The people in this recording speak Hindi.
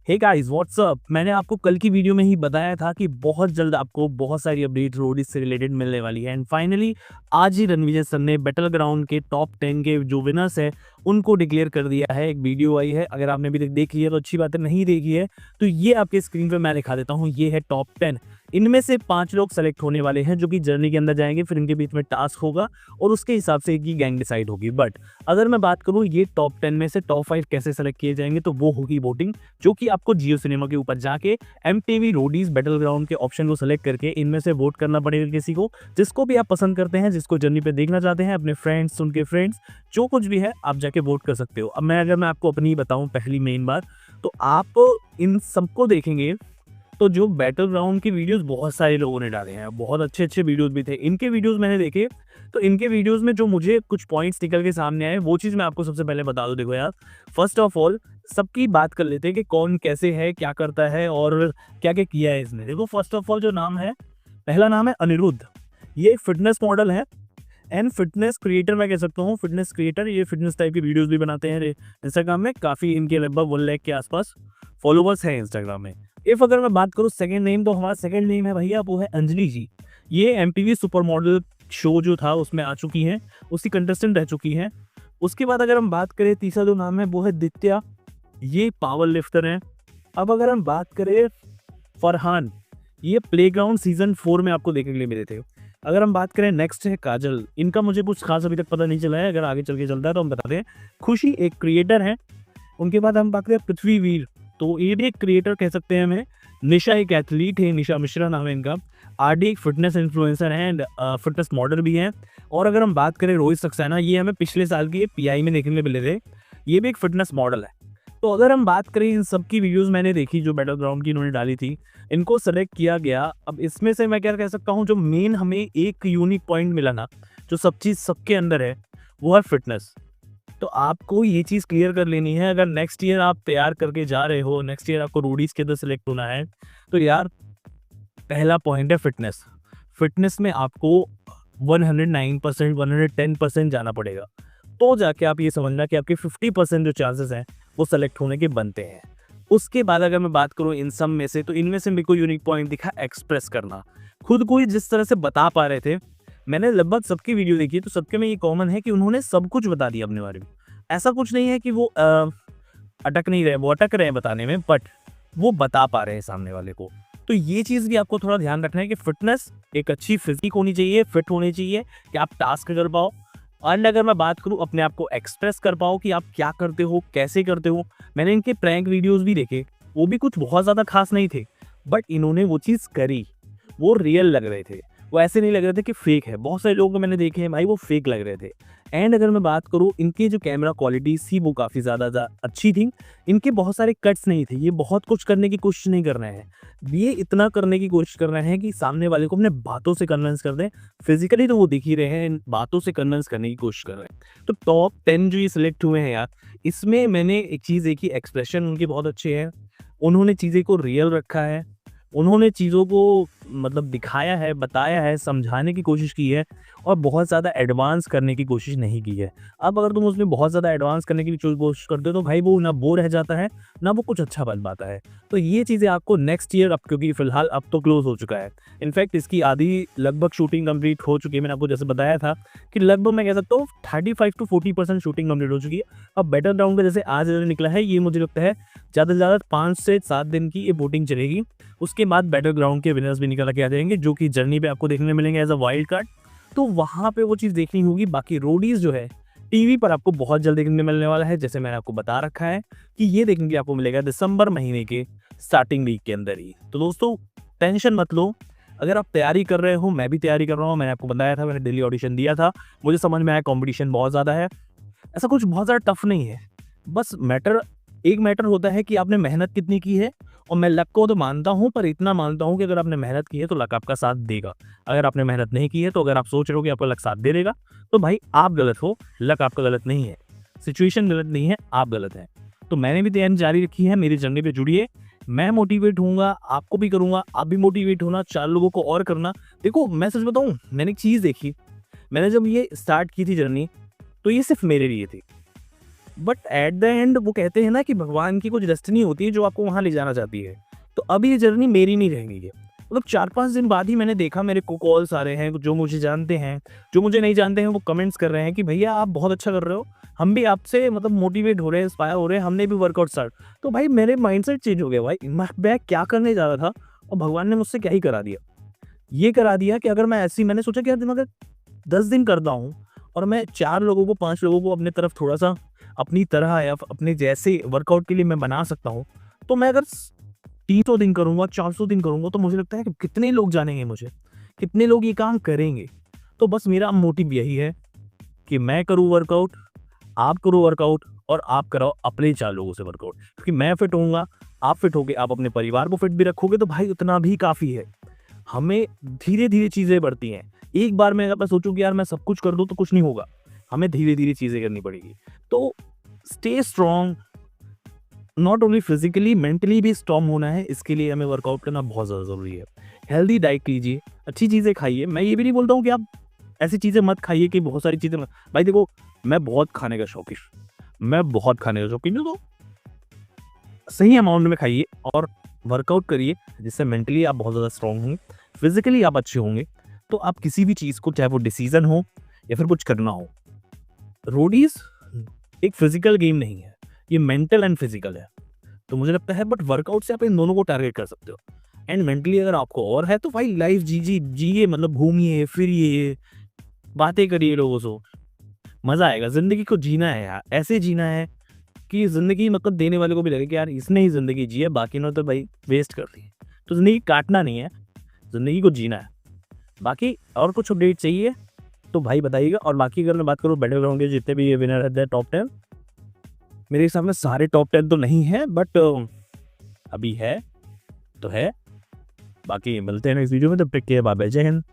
Hey guys what's up. मैंने आपको कल की वीडियो में ही बताया था कि बहुत जल्द आपको बहुत सारी अपडेट रोडीज से रिलेटेड मिलने वाली है एंड फाइनली आज ही रणविजय सर ने बैटल ग्राउंड के टॉप 10 के जो विनर्स है उनको डिक्लेयर कर दिया है। एक वीडियो आई है, अगर आपने अभी तक देखी है तो अच्छी बात है, नहीं देखी है तो ये आपके स्क्रीन पे मैं दिखा देता हूँ। ये है टॉप 10। इनमें से 5 लोग सेलेक्ट होने वाले हैं जो कि जर्नी के अंदर जाएंगे, फिर इनके बीच में टास्क होगा और उसके हिसाब से एक गैंग डिसाइड होगी। बट अगर मैं बात करूँ ये टॉप 10 में से टॉप 5 कैसे सेलेक्ट किए जाएंगे तो वो होगी वोटिंग, जो कि आपको जियो सिनेमा के ऊपर जाके MTV रोडीज बैटल ग्राउंड के ऑप्शन को सेलेक्ट करके इनमें से वोट करना पड़ेगा किसी को, जिसको भी आप पसंद करते हैं, जिसको जर्नी पे देखना चाहते हैं, अपने फ्रेंड्स, उनके फ्रेंड्स, जो कुछ भी है आप जाके वोट कर सकते हो। अब अगर मैं आपको अपनी बताऊं पहली मेन बात, तो आप इन सबको देखेंगे तो जो बैटल ग्राउंड की वीडियोस बहुत सारे लोगों ने डाले हैं, बहुत अच्छे अच्छे वीडियोस भी थे। इनके वीडियोस मैंने देखे तो इनके वीडियोस में जो मुझे कुछ पॉइंट्स निकल के सामने आए वो चीज़ मैं आपको सबसे पहले बता दूं। देखो यार, फर्स्ट ऑफ ऑल सबकी बात कर लेते हैं कि कौन कैसे है, क्या करता है और क्या क्या किया है इसने। देखो फर्स्ट ऑफ ऑल जो नाम है, पहला नाम है अनिरुद्ध। ये एक फिटनेस मॉडल है एंड फिटनेस क्रिएटर मैं कह सकता हूँ। फिटनेस क्रिएटर, ये फिटनेस टाइप की वीडियोस भी बनाते हैं इंस्टाग्राम में। काफ़ी इनके लगभग 1 लाख के आसपास फॉलोवर्स हैं इंस्टाग्राम में। इफ अगर मैं बात करूँ सेकंड नेम, तो हमारा सेकंड नेम है भैया, वो है अंजलि जी। ये MTV सुपर मॉडल शो जो था उसमें आ चुकी हैं, उसकी कंटेस्टेंट रह चुकी हैं। उसके बाद अगर हम बात करें तीसरा जो नाम है वो है दित्या, ये पावर लिफ्टर हैं। अब अगर हम बात करें फरहान, ये प्लेग्राउंड सीजन 4 में आपको देखने के लिए मिले थे। अगर हम बात करें नेक्स्ट है काजल, इनका मुझे कुछ खास अभी तक पता नहीं चला है, अगर आगे चल के चलता है तो हम बता दें। खुशी एक क्रिएटर है। उनके बाद हम बात करें पृथ्वीवीर, तो ये भी एक क्रिएटर कह सकते हैं हमें। निशा एक एथलीट है, निशा मिश्रा नाम है इनका। RD एक फिटनेस इन्फ्लुएंसर है एंड फिटनेस मॉडल भी है। और अगर हम बात करें रोहित सक्सेना, ये हमें पिछले साल की PI में देखने मिले थे, ये भी एक फिटनेस मॉडल है। तो अगर हम बात करें इन सब की वीडियोस मैंने देखी जो बैटल ग्राउंड की इन्होंने डाली थी, इनको सेलेक्ट किया गया। अब इसमें से मैं क्या कह सकता हूँ, जो मेन हमें एक यूनिक पॉइंट मिला ना, जो सब चीज़ सबके अंदर है, वो है फिटनेस। तो आपको ये चीज़ क्लियर कर लेनी है। अगर नेक्स्ट ईयर आप तैयार करके जा रहे हो, नेक्स्ट ईयर आपको रोडीज के अंदर सेलेक्ट होना है, तो यार पहला पॉइंट है फिटनेस। फिटनेस में आपको 109%, 110% जाना पड़ेगा, तो जाके आप ये समझना कि आपके 50% जो चांसेस हैं वो सेलेक्ट होने के बनते हैं। उसके बाद अगर मैं बात करूँ इन सब में से, तो इनमें से मेरे को यूनिक पॉइंट दिखा एक्सप्रेस करना। खुद को ही जिस तरह से बता पा रहे थे, मैंने लगभग सबकी वीडियो देखी तो सबके में ये कॉमन है कि उन्होंने सब कुछ बता दिया अपने बारे में। ऐसा कुछ नहीं है कि वो अटक नहीं रहे, वो अटक रहे हैं बताने में, बट वो बता पा रहे हैं सामने वाले को। तो ये चीज़ भी आपको थोड़ा ध्यान रखना है कि फिटनेस, एक अच्छी फिजिक होनी चाहिए, फिट होनी चाहिए कि आप टास्क कर पाओ। एंड अगर मैं बात करूँ अपने आप को एक्सप्रेस कर पाओ कि आप क्या करते हो, कैसे करते हो। मैंने इनके प्रैंक वीडियोस भी देखे, वो भी कुछ बहुत ज़्यादा खास नहीं थे, बट इन्होंने वो चीज़ करी, वो रियल लग रहे थे, वो ऐसे नहीं लग रहे थे कि फेक है। बहुत सारे लोगों को मैंने देखे हैं भाई, वो फेक लग रहे थे। एंड अगर मैं बात करूँ इनकी जो कैमरा क्वालिटी थी वो काफ़ी ज़्यादा अच्छी थी। इनके बहुत सारे कट्स नहीं थे, ये बहुत कुछ करने की कोशिश नहीं कर रहे हैं, ये इतना करने की कोशिश कर रहे हैं कि सामने वाले को अपने बातों से कन्विंस कर दें। फिजिकली तो वो दिख ही रहे हैं, इन बातों से कन्विंस करने की कोशिश कर रहे हैं। तो टॉप 10 जो ये सिलेक्ट हुए हैं यार, इसमें मैंने एक चीज़ देखी, एक्सप्रेशन उनके बहुत अच्छे हैं। उन्होंने चीज़ें को रियल रखा है, उन्होंने चीज़ों को मतलब दिखाया है, बताया है, समझाने की कोशिश की है और बहुत ज़्यादा एडवांस करने की कोशिश नहीं की है। अब अगर तुम उसमें बहुत ज़्यादा एडवांस करने की कोशिश करते हो तो भाई वो ना वो रह जाता है, ना वो कुछ अच्छा बन पाता है। तो ये चीज़ें आपको नेक्स्ट ईयर, अब क्योंकि फिलहाल अब तो क्लोज हो चुका है, इनफैक्ट इसकी आधी लगभग शूटिंग कंप्लीट हो चुकी है। मैंने आपको जैसे बताया था कि लगभग मैं कह सकता हूँ 35 to 40% शूटिंग कंप्लीट हो चुकी है। अब बैटल ग्राउंड का जैसे आज निकला है, ये मुझे लगता है ज़्यादा से ज़्यादा 5 से 7 दिन की ये वोटिंग चलेगी। उसके बाद बैटल ग्राउंड के विनर्स भी निकल के आ जाएंगे, जो कि जर्नी पे आपको देखने मिलेंगे एज अ वाइल्ड कार्ड। तो वहाँ पे वो चीज़ देखनी होगी। बाकी रोडीज जो है टीवी पर आपको बहुत जल्द देखने मिलने वाला है, जैसे मैंने आपको बता रखा है कि ये देखने के आपको मिलेगा दिसंबर महीने के स्टार्टिंग वीक के अंदर ही। तो दोस्तों टेंशन मत लो, अगर आप तैयारी कर रहे हो, मैं भी तैयारी कर रहा हूँ। मैंने आपको बताया था, मैंने दिल्ली ऑडिशन दिया था, मुझे समझ में आया कॉम्पिटिशन बहुत ज़्यादा है। ऐसा कुछ बहुत ज़्यादा टफ नहीं है, बस मैटर होता है कि आपने मेहनत कितनी की है। और मैं लक को तो मानता हूँ, पर इतना मानता हूँ कि अगर आपने मेहनत की है तो लक आपका साथ देगा। अगर आपने मेहनत नहीं की है, तो अगर आप सोच रहे हो कि आपका लक साथ दे देगा, तो भाई आप गलत हो, लक आपका गलत नहीं है, सिचुएशन गलत नहीं है, आप गलत हैं। तो मैंने भी तैयारी जारी रखी है, मेरी जर्नी पे जुड़िए। मैं मोटिवेट होऊंगा, आपको भी करूँगा, आप भी मोटिवेट होना, 4 लोगों को और करना। देखो मैं सच बताऊँ, मैंने एक चीज़ देखी, मैंने जब ये स्टार्ट की थी जर्नी, तो ये सिर्फ मेरे लिए थी। बट एट द एंड वो कहते हैं ना कि भगवान की कुछ डेस्टिनी होती है जो आपको वहाँ ले जाना चाहती है। तो अब ये जर्नी मेरी नहीं रहेगी ये। मतलब 4-5 दिन बाद ही मैंने देखा मेरे को कॉल्स आ रहे हैं, जो मुझे जानते हैं, जो मुझे नहीं जानते हैं वो कमेंट्स कर रहे हैं कि भैया आप बहुत अच्छा कर रहे हो। हम भी आपसे मतलब मोटिवेट हो रहे हैं, इंस्पायर हो रहे हैं, हमने भी वर्कआउट स्टार्ट। तो भाई मेरे माइंडसेट चेंज हो गया भाई। मैं क्या करने जा रहा था और भगवान ने मुझसे क्या ही करा दिया। ये करा दिया कि अगर मैं ऐसे ही मैंने सोचा कि यार मैं अगर 10 दिन करता हूँ और मैं 4 लोगों को 5 लोगों को अपने तरफ थोड़ा-सा अपनी तरह या अपने जैसे वर्कआउट के लिए मैं बना सकता हूँ, तो मैं अगर 300 दिन करूँगा, 400 दिन करूँगा तो मुझे लगता है कि कितने लोग जानेंगे मुझे, कितने लोग ये काम करेंगे। तो बस मेरा मोटिव यही है कि मैं करूँ वर्कआउट, आप करो वर्कआउट और आप कराओ अपने 4 लोगों से वर्कआउट। क्योंकि मैं फिट होऊँगा, आप फिट होगे, आप अपने परिवार को फिट भी रखोगे तो भाई उतना भी काफ़ी है। हमें धीरे-धीरे चीज़ें बढ़ती हैं। एक बार में अगर मैं सोचूँ कि यार मैं सब कुछ कर दूँ तो कुछ नहीं होगा। हमें धीरे-धीरे चीज़ें करनी पड़ेगी। तो stay strong, not only physically, mentally भी स्ट्रॉन्ग होना है, इसके लिए हमें वर्कआउट करना बहुत ज़्यादा ज़रूरी है। हेल्दी डाइट लीजिए, अच्छी चीज़ें खाइए। मैं ये भी नहीं बोलता हूँ कि आप ऐसी चीज़ें मत खाइए कि बहुत सारी चीज़ें मत। भाई देखो, मैं बहुत खाने का शौकीन हूँ, तो सही अमाउंट में खाइए और वर्कआउट करिए, जिससे मेंटली आप बहुत ज़्यादा स्ट्रॉन्ग होंगे, फिज़िकली आप अच्छे होंगे, तो आप किसी भी चीज़ को, चाहे वो डिसीज़न हो या फिर कुछ करना हो। रोडीज़ एक फिज़िकल गेम नहीं है, ये मेंटल एंड फिज़िकल है। तो मुझे लगता है बट वर्कआउट से आप इन दोनों को टारगेट कर सकते हो। एंड मेंटली अगर आपको और है तो भाई लाइफ जिए, मतलब घूमिए, फिरिए, बातें करिए लोगों से, मज़ा आएगा। ज़िंदगी को जीना है यार, ऐसे जीना है कि ज़िंदगी मतलब देने वाले को भी लगे कि यार इसने ही ज़िंदगी जी है, बाकी ने तो भाई वेस्ट कर दी है। तो ज़िंदगी काटना नहीं है, ज़िंदगी को जीना है। बाकी और कुछ अपडेट चाहिए तो भाई बताइएगा। और बाकी अगर मैं बात करूँ बैटलग्राउंड के जितने भी विनर रहते हैं टॉप 10, मेरे हिसाब में सारे टॉप 10 तो नहीं है बट अभी है तो है। बाकी मिलते हैं नेक्स्ट वीडियो में, तब तक के लिए बाय बाय, जय हिंद।